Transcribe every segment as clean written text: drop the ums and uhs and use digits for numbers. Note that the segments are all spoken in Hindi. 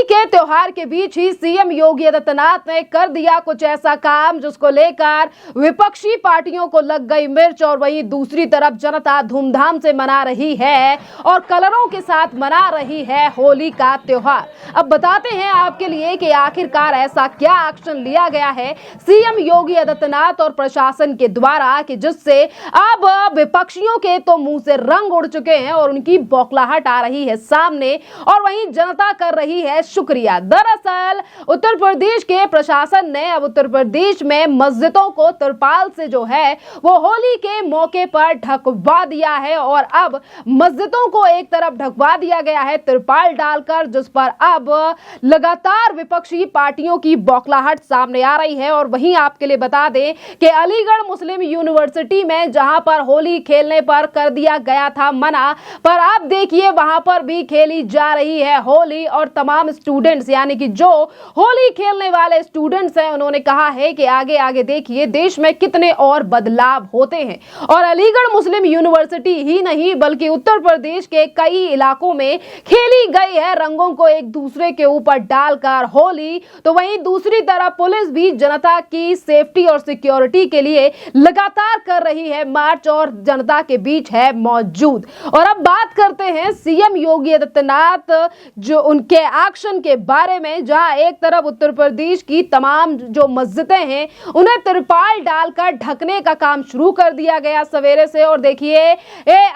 के त्योहार के बीच ही सीएम योगी आदित्यनाथ ने कर दिया कुछ ऐसा काम जिसको लेकर विपक्षी पार्टियों को लग गई मिर्च और वहीं दूसरी तरफ जनता धूमधाम से मना रही है और कलरों के साथ मना रही है होली का त्योहार। अब बताते हैं आपके लिए कि आखिरकार ऐसा क्या एक्शन लिया गया है सीएम योगी आदित्यनाथ और प्रशासन के द्वारा कि जिससे अब विपक्षियों के तो मुंह से रंग उड़ चुके हैं और उनकी बौखलाहट आ रही है सामने और वहीं जनता कर रही है शुक्रिया। दरअसल उत्तर प्रदेश के प्रशासन ने अब उत्तर प्रदेश में मस्जिदों को तिरपाल से जो है वो होली के मौके पर ढकवा दिया है और अब मस्जिदों को एक तरफ ढकवा दिया गया है तिरपाल डालकर, जिस पर अब लगातार विपक्षी पार्टियों की बौखलाहट सामने आ रही है। और वहीं आपके लिए बता दें कि अलीगढ़ मुस्लिम यूनिवर्सिटी में जहां पर होली खेलने पर कर दिया गया था मना, पर आप देखिए वहां पर भी खेली जा रही है होली और तमाम स्टूडेंट्स यानी कि जो होली खेलने वाले स्टूडेंट्स हैं उन्होंने कहा है कि आगे आगे देखिए देश में कितने और बदलाव होते हैं। और अलीगढ़ मुस्लिम यूनिवर्सिटी ही नहीं बल्कि उत्तर प्रदेश के कई इलाकों में खेली गई है रंगों को एक दूसरे के ऊपर डालकर होली। तो वहीं दूसरी तरफ पुलिस भी जनता की सेफ्टी और सिक्योरिटी के लिए लगातार कर रही है मार्च और जनता के बीच है मौजूद। और अब बात करते हैं सीएम योगी आदित्यनाथ जो उनके एक्शन के बारे में, जहां एक तरफ उत्तर प्रदेश की तमाम जो मस्जिदें हैं उन्हें तिरपाल डालकर ढकने का काम शुरू कर दिया गया सवेरे से। और देखिए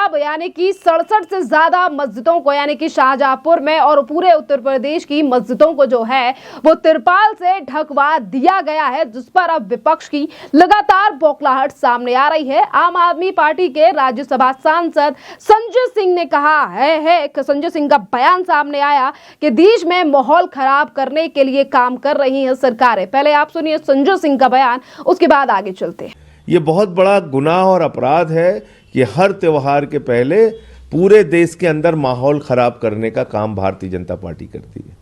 अब यानी कि 67 से ज्यादा मस्जिदों को यानी कि शाहजहांपुर में और पूरे उत्तर प्रदेश की मस्जिदों को जो है वो तिरपाल से ढकवा दिया गया है, जिस पर अब विपक्ष की लगातार बौखलाहट सामने आ रही है। आम आदमी पार्टी के राज्यसभा सांसद संजय सिंह ने कहा है संजय सिंह का बयान सामने आया कि देश में माहौल खराब करने के लिए काम कर रही है सरकारें। पहले आप सुनिए संजय सिंह का बयान, उसके बाद आगे चलते हैं। ये बहुत बड़ा गुनाह और अपराध है कि हर त्योहार के पहले पूरे देश के अंदर माहौल खराब करने का काम भारतीय जनता पार्टी करती है।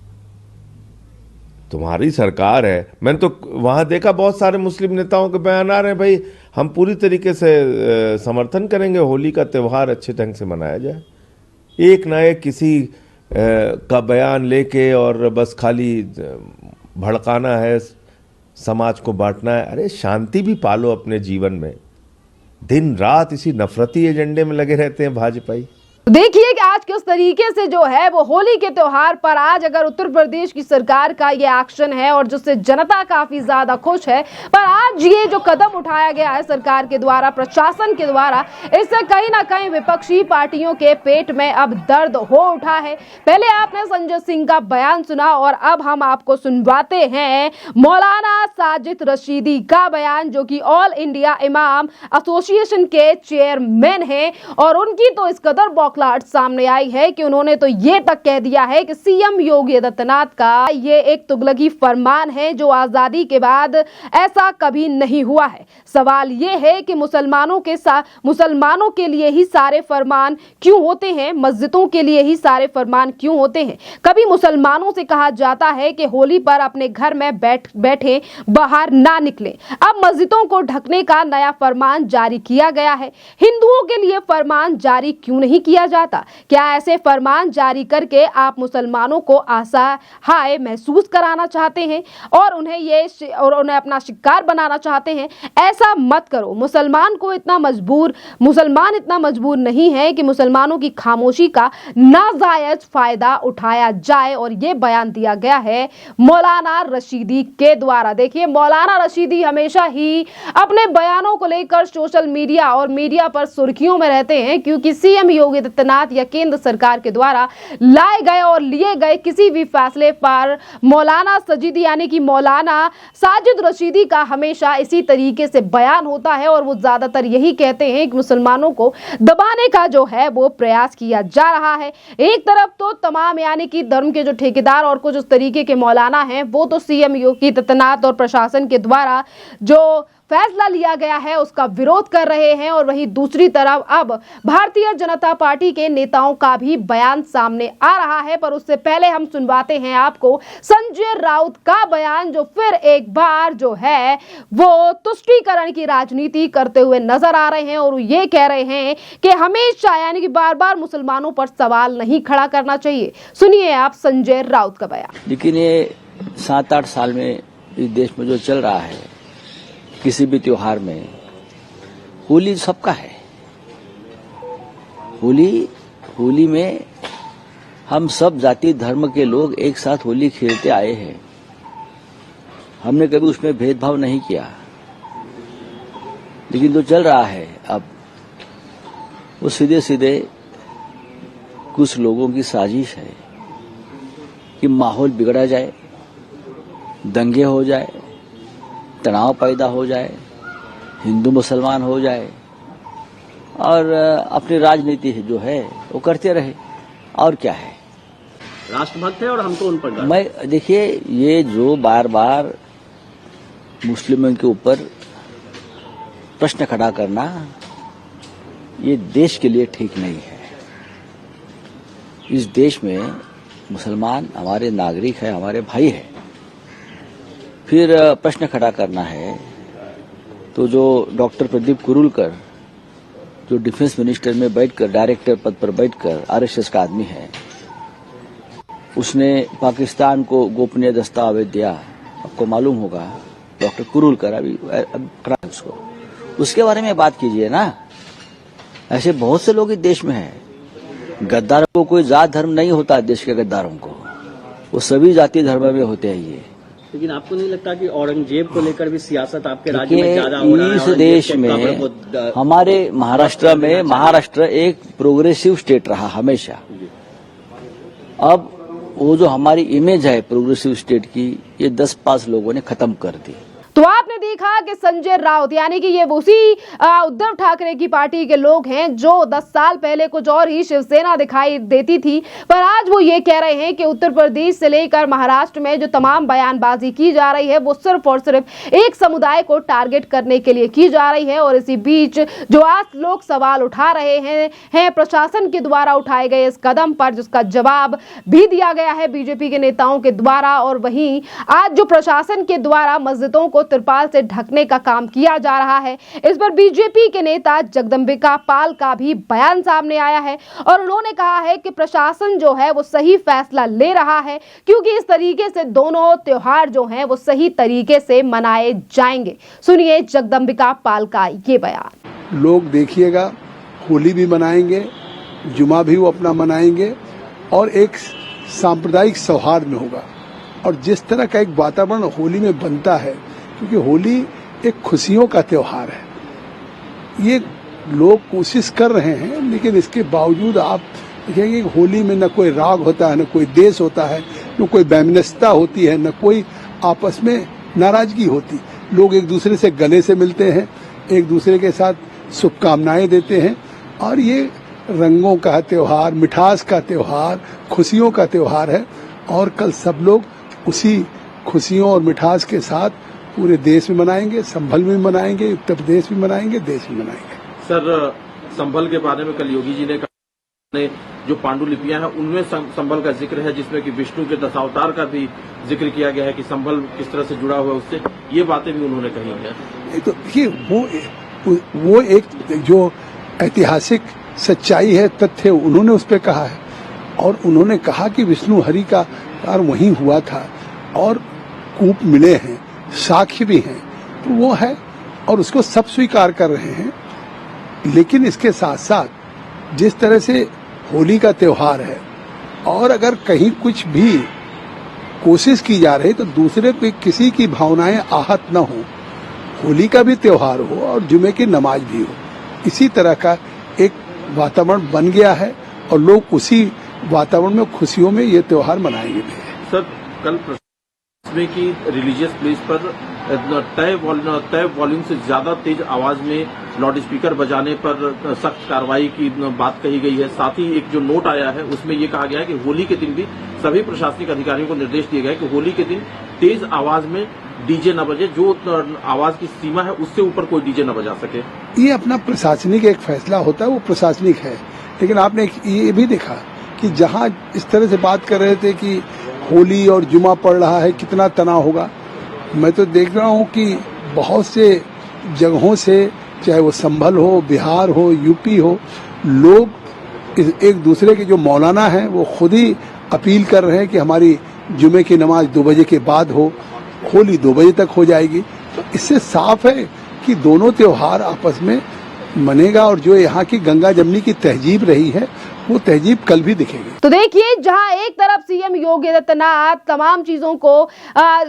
तुम्हारी सरकार है, मैंने तो वहां देखा बहुत सारे मुस्लिम नेताओं के बयान आ रहे हैं, भाई हम पूरी तरीके से समर्थन करेंगे, होली का त्यौहार अच्छे ढंग से मनाया जाए। एक ना एक किसी का बयान लेके और बस खाली भड़काना है, समाज को बांटना है। अरे शांति भी पालो अपने जीवन में, दिन रात इसी नफरती एजेंडे में लगे रहते हैं भाजपाई। देखिए कि आज किस तरीके से जो है वो होली के त्योहार पर आज अगर उत्तर प्रदेश की सरकार का ये एक्शन है और जिससे जनता काफी ज्यादा खुश है, पर आज ये जो कदम उठाया गया है सरकार के द्वारा, प्रशासन के द्वारा, इससे कहीं ना कहीं विपक्षी पार्टियों के पेट में अब दर्द हो उठा है। पहले आपने संजय सिंह का बयान सुना और अब हम आपको सुनवाते हैं मौलाना साजिद रशीदी का बयान, जो कि ऑल इंडिया इमाम एसोसिएशन के चेयरमैन है। और उनकी तो इस कदर बौखलाहट सामने आई है कि उन्होंने तो ये तक कह दिया है कि सीएम योगी आदित्यनाथ का ये एक तुगलकी फरमान है जो आजादी के बाद ऐसा कभी नहीं हुआ है। सवाल ये है कि मुसलमानों के लिए ही सारे फरमान क्यों होते हैं, मस्जिदों के लिए ही सारे फरमान क्यों होते हैं? कभी मुसलमानों से कहा जाता है कि होली पर अपने घर में बैठे बाहर ना निकले। अब मस्जिदों को ढकने का नया फरमान जारी किया गया है। हिंदुओं के लिए फरमान जारी क्यों नहीं किया जाता? क्या ऐसे फरमान जारी करके आप मुसलमानों को असहाय महसूस कराना चाहते हैं और उन्हें अपना शिकार बनाना चाहते हैं? ऐसा मत करो। मुसलमान इतना मजबूर नहीं है कि मुसलमानों की खामोशी का नाजायज फायदा उठाया जाए। और ये बयान दिया गया है मौलाना रशीदी के द्वारा। देखिए मौलाना रशीदी हमेशा ही अपने बयानों को लेकर सोशल मीडिया और मीडिया पर सुर्खियों में रहते हैं, क्योंकि सीएम योगी आदित्यनाथ या केंद्र सरकार के द्वारा लाए गए और लिए गए किसी भी फैसले पर मौलाना सजीदी यानी कि मौलाना साजिद रशीदी का हमेशा इसी तरीके से बयान होता है। और वो ज्यादातर यही कहते हैं कि मुसलमानों को दबाने का जो है वो प्रयास किया जा रहा है। एक तरफ तो तमाम यानी कि धर्म के जो ठेकेदार और कुछ उस तरीके के मौलाना हैं वो तो सीएम योगी आदित्यनाथ और प्रशासन के द्वारा जो फैसला लिया गया है उसका विरोध कर रहे हैं और वहीं दूसरी तरफ अब भारतीय जनता पार्टी के नेताओं का भी बयान सामने आ रहा है। पर उससे पहले हम सुनवाते हैं आपको संजय राउत का बयान, जो फिर एक बार जो है वो तुष्टीकरण की राजनीति करते हुए नजर आ रहे हैं और ये कह रहे हैं कि हमेशा यानी कि बार बार मुसलमानों पर सवाल नहीं खड़ा करना चाहिए। सुनिए आप संजय राउत का बयान। लेकिन ये 7-8 साल में इस देश में जो चल रहा है, किसी भी त्योहार में होली सबका है। होली में हम सब जाति धर्म के लोग एक साथ होली खेलते आए हैं। हमने कभी उसमें भेदभाव नहीं किया। लेकिन जो चल रहा है अब, वो सीधे सीधे कुछ लोगों की साजिश है कि माहौल बिगड़ा जाए, दंगे हो जाए, तनाव पैदा हो जाए, हिंदू मुसलमान हो जाए और अपनी राजनीति जो है वो करते रहे। और क्या है, राष्ट्रभक्त है और हम तो उन पर मैं देखिए, ये जो बार बार मुस्लिमों के ऊपर प्रश्न खड़ा करना, ये देश के लिए ठीक नहीं है। इस देश में मुसलमान हमारे नागरिक है, हमारे भाई है। फिर प्रश्न खड़ा करना है तो जो डॉक्टर प्रदीप कुरुलकर, जो डिफेंस मिनिस्टर में बैठकर, डायरेक्टर पद पर बैठकर आरएसएस का आदमी है, उसने पाकिस्तान को गोपनीय दस्तावेज दिया। आपको मालूम होगा डॉक्टर कुरुलकर, अभी उसको, उसके बारे में बात कीजिए ना। ऐसे बहुत से लोग इस देश में हैं। गद्दारों को कोई जात धर्म नहीं होता, देश के गद्दारों को, वो सभी जाति धर्म में होते हैं। ये लेकिन आपको नहीं लगता कि औरंगजेब को लेकर भी सियासत आपके राज्य में ज्यादा हो रहा है? इस देश में, हमारे महाराष्ट्र एक प्रोग्रेसिव स्टेट रहा हमेशा। अब वो जो हमारी इमेज है प्रोग्रेसिव स्टेट की, ये 10-5 लोगों ने खत्म कर दी। तो आपने देखा कि संजय राउत यानी कि ये उसी उद्धव ठाकरे की पार्टी के लोग हैं जो 10 साल पहले कुछ और ही शिवसेना दिखाई देती थी, पर आज वो ये कह रहे हैं कि उत्तर प्रदेश से लेकर महाराष्ट्र में जो तमाम बयानबाजी की जा रही है वो सिर्फ और सिर्फ एक समुदाय को टारगेट करने के लिए की जा रही है। और इसी बीच जो आज लोग सवाल उठा रहे हैं प्रशासन के द्वारा उठाए गए इस कदम पर, जिसका जवाब भी दिया गया है बीजेपी के नेताओं के द्वारा। और वहीं आज जो प्रशासन के द्वारा मस्जिदों को तिरपाल से ढकने का काम किया जा रहा है, इस पर बीजेपी के नेता जगदंबिका पाल का भी बयान सामने आया है और उन्होंने कहा है कि प्रशासन जो है वो सही फैसला ले रहा है, क्योंकि इस तरीके से दोनों त्योहार जो हैं वो सही तरीके से मनाए जाएंगे। सुनिए जगदंबिका पाल का ये बयान। लोग देखिएगा, होली भी मनाएंगे, जुमा भी वो अपना मनाएंगे और एक सांप्रदायिक सौहार्द में होगा। और जिस तरह का एक वातावरण होली में बनता है, क्योंकि होली एक खुशियों का त्योहार है, ये लोग कोशिश कर रहे हैं, लेकिन इसके बावजूद आप देखेंगे कि होली में न कोई राग होता है, न कोई देश होता है, न कोई वैमनस्यता होती है, न कोई आपस में नाराजगी होती। लोग एक दूसरे से गले से मिलते हैं, एक दूसरे के साथ शुभकामनाएं देते हैं और ये रंगों का त्योहार, मिठास का त्योहार, खुशियों का त्योहार है। और कल सब लोग उसी खुशियों और मिठास के साथ पूरे देश में मनाएंगे, संभल में मनाएंगे, उत्तर प्रदेश में मनाएंगे, देश में मनाएंगे। सर, संभल के बारे में कल योगी जी ने कहा, जो पांडुलिपियां हैं उनमें संभल का जिक्र है, जिसमें कि विष्णु के दशावतार का भी जिक्र किया गया है कि संभल किस तरह से जुड़ा हुआ है उससे, ये बातें भी उन्होंने कही है। तो देखिए, वो एक जो ऐतिहासिक सच्चाई है, तथ्य, उन्होंने उस पर कहा है। और उन्होंने कहा कि विष्णु हरि का अवतार वहीं हुआ था और कूप मिले हैं, साक्ष्य भी हैं, तो वो है और उसको सब स्वीकार कर रहे हैं। लेकिन इसके साथ साथ जिस तरह से होली का त्योहार है और अगर कहीं कुछ भी कोशिश की जा रही तो दूसरे पे किसी की भावनाएं आहत न हो, होली का भी त्योहार हो और जुमे की नमाज भी हो, इसी तरह का एक वातावरण बन गया है और लोग उसी वातावरण में, खुशियों में ये त्योहार मनाएंगे भी। सर, कल में की रिलीजियस प्लेस पर तय वॉल्यूम से ज्यादा तेज आवाज में लाउड स्पीकर बजाने पर सख्त कार्रवाई की बात कही गई है। साथ ही एक जो नोट आया है उसमें ये कहा गया है कि होली के दिन भी सभी प्रशासनिक अधिकारियों को निर्देश दिए गए कि होली के दिन तेज आवाज में डीजे न बजे, जो आवाज की सीमा है उससे ऊपर कोई डीजे न बजा सके। ये अपना प्रशासनिक एक फैसला होता है, वो प्रशासनिक है। लेकिन आपने ये भी देखा कि जहां इस तरह से बात कर रहे थे कि होली और जुमा पड़ रहा है, कितना तनाव होगा। मैं तो देख रहा हूं कि बहुत से जगहों से, चाहे वो संभल हो, बिहार हो, यूपी हो, लोग एक दूसरे के जो मौलाना हैं वो खुद ही अपील कर रहे हैं कि हमारी जुमे की नमाज 2 बजे के बाद हो, होली 2 बजे तक हो जाएगी। तो इससे साफ है कि दोनों त्योहार आपस में मनेगा और जो यहाँ की गंगा जमनी की तहजीब रही है वो तहजीब कल भी दिखेगी। तो देखिए, जहां एक तरफ सीएम योगी आदित्यनाथ तमाम चीजों को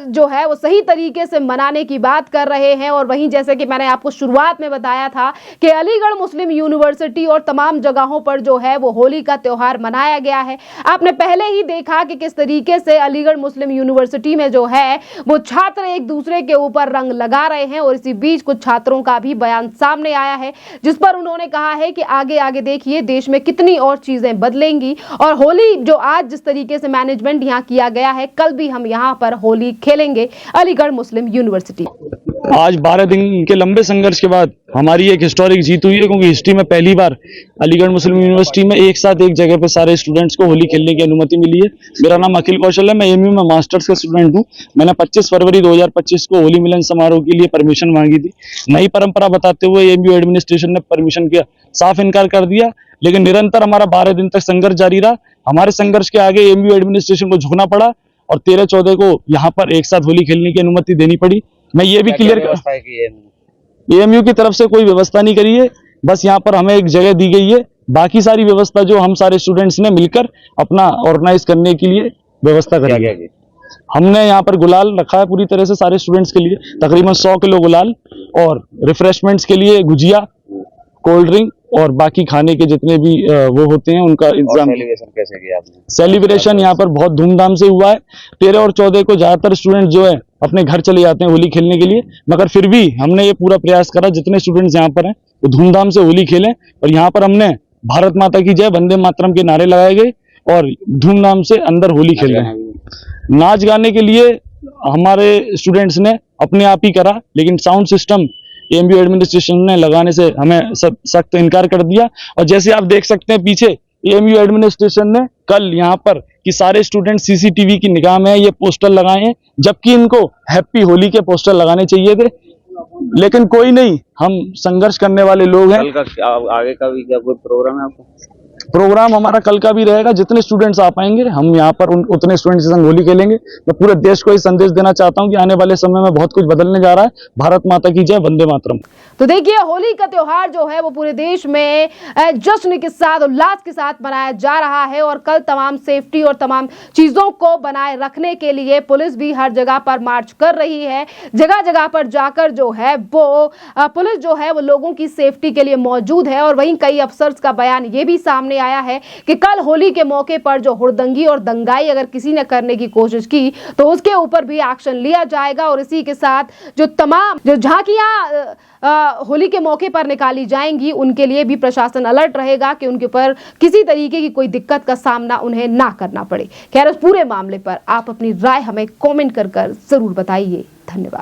जो है वो सही तरीके से मनाने की बात कर रहे हैं, और वहीं जैसे कि मैंने आपको शुरुआत में बताया था कि अलीगढ़ मुस्लिम यूनिवर्सिटी और तमाम जगहों पर जो है वो होली का त्योहार मनाया गया है। आपने पहले ही देखा कि किस तरीके से अलीगढ़ मुस्लिम यूनिवर्सिटी में जो है वो छात्र एक दूसरे के ऊपर रंग लगा रहे हैं, और इसी बीच कुछ छात्रों का भी बयान सामने आया है जिस पर उन्होंने कहा है कि आगे आगे देखिए देश में कितनी और चीजें बदलेंगी, और होली जो आज जिस तरीके से मैनेजमेंट यहाँ किया गया है, कल भी हम यहाँ पर होली खेलेंगे अलीगढ़ मुस्लिम यूनिवर्सिटी। आज 12 दिन के लंबे संघर्ष के बाद हमारी एक हिस्टोरिक जीत हुई है, क्योंकि हिस्ट्री में पहली बार अलीगढ़ मुस्लिम यूनिवर्सिटी में एक साथ एक जगह पे सारे स्टूडेंट्स को होली खेलने की अनुमति मिली है। मेरा नाम अखिल कौशल है, मैं एमयू में मास्टर्स का स्टूडेंट हूँ। मैंने 25 फरवरी 2025 को होली मिलन समारोह के लिए परमिशन मांगी थी। नई परंपरा बताते हुए एमयू एडमिनिस्ट्रेशन ने परमिशन का साफ इनकार कर दिया, लेकिन निरंतर हमारा 12 दिन तक संघर्ष जारी रहा। हमारे संघर्ष के आगे एमयू एडमिनिस्ट्रेशन को झुकना पड़ा और 13-14 को यहाँ पर एक साथ होली खेलने की अनुमति देनी पड़ी। मैं ये भी क्लियर एएमयू की तरफ से कोई व्यवस्था नहीं करी है, बस यहाँ पर हमें एक जगह दी गई है। बाकी सारी व्यवस्था जो हम सारे स्टूडेंट्स ने मिलकर अपना ऑर्गेनाइज करने के लिए व्यवस्था करी है। हमने यहाँ पर गुलाल रखा है पूरी तरह से सारे स्टूडेंट्स के लिए, तकरीबन 100 किलो गुलाल, और रिफ्रेशमेंट्स के लिए गुजिया, कोल्ड ड्रिंक और बाकी खाने के जितने भी वो होते हैं उनका इंतजाम। सेलिब्रेशन कैसे किया आपने? सेलिब्रेशन यहाँ पर बहुत धूमधाम से हुआ है। 13 और 14 को ज्यादातर स्टूडेंट जो है अपने घर चले जाते हैं होली खेलने के लिए, मगर फिर भी हमने ये पूरा प्रयास करा जितने स्टूडेंट्स यहाँ पर हैं वो धूमधाम से होली खेलें, और यहाँ पर हमने भारत माता की जय, वंदे मातरम के नारे लगाए गए और धूमधाम से अंदर होली खेल रहे हैं। नाच गाने के लिए हमारे स्टूडेंट्स ने अपने आप ही करा, लेकिन साउंड सिस्टम एमयू एडमिनिस्ट्रेशन ने लगाने से हमें सख्त इनकार कर दिया। और जैसे आप देख सकते हैं पीछे, एमयू एडमिनिस्ट्रेशन ने कल यहाँ पर कि सारे स्टूडेंट सीसीटीवी की निगाह में ये पोस्टर लगाए हैं, जबकि इनको हैप्पी होली के पोस्टर लगाने चाहिए थे, लेकिन कोई नहीं, हम संघर्ष करने वाले लोग हैं। कल का आगे का भी क्या कोई प्रोग्राम है आपका? प्रोग्राम हमारा कल का भी रहेगा, जितने स्टूडेंट्स आ पाएंगे हम यहाँ पर उतने स्टूडेंट्स के संग होली खेलेंगे। मैं पूरे देश को ये संदेश देना चाहता हूँ कि आने वाले समय में बहुत कुछ बदलने जा रहा है। भारत माता की जय, वंदे मातरम। तो देखिए, होली का त्योहार जो है वो पूरे देश में जश्न के साथ, उल्लास के साथ मनाया जा रहा है, और कल तमाम सेफ्टी और तमाम चीजों को बनाए रखने के लिए पुलिस भी हर जगह पर मार्च कर रही है। जगह जगह पर जाकर जो है वो पुलिस जो है वो लोगों की सेफ्टी के लिए मौजूद है। और वहीं कई अफसर्स का बयान ये भी सामने आया है कि कल होली के मौके पर जो हुड़दंगी और दंगाई अगर किसी ने करने की कोशिश की तो उसके ऊपर भी एक्शन लिया जाएगा। और इसी के साथ जो तमाम जो झांकियां होली के मौके पर निकाली जाएंगी उनके लिए भी प्रशासन अलर्ट रहेगा कि उनके ऊपर किसी तरीके की कोई दिक्कत का सामना उन्हें ना करना पड़े। खैर, इस पूरे मामले पर आप अपनी राय हमें कमेंट कर जरूर बताइए। धन्यवाद।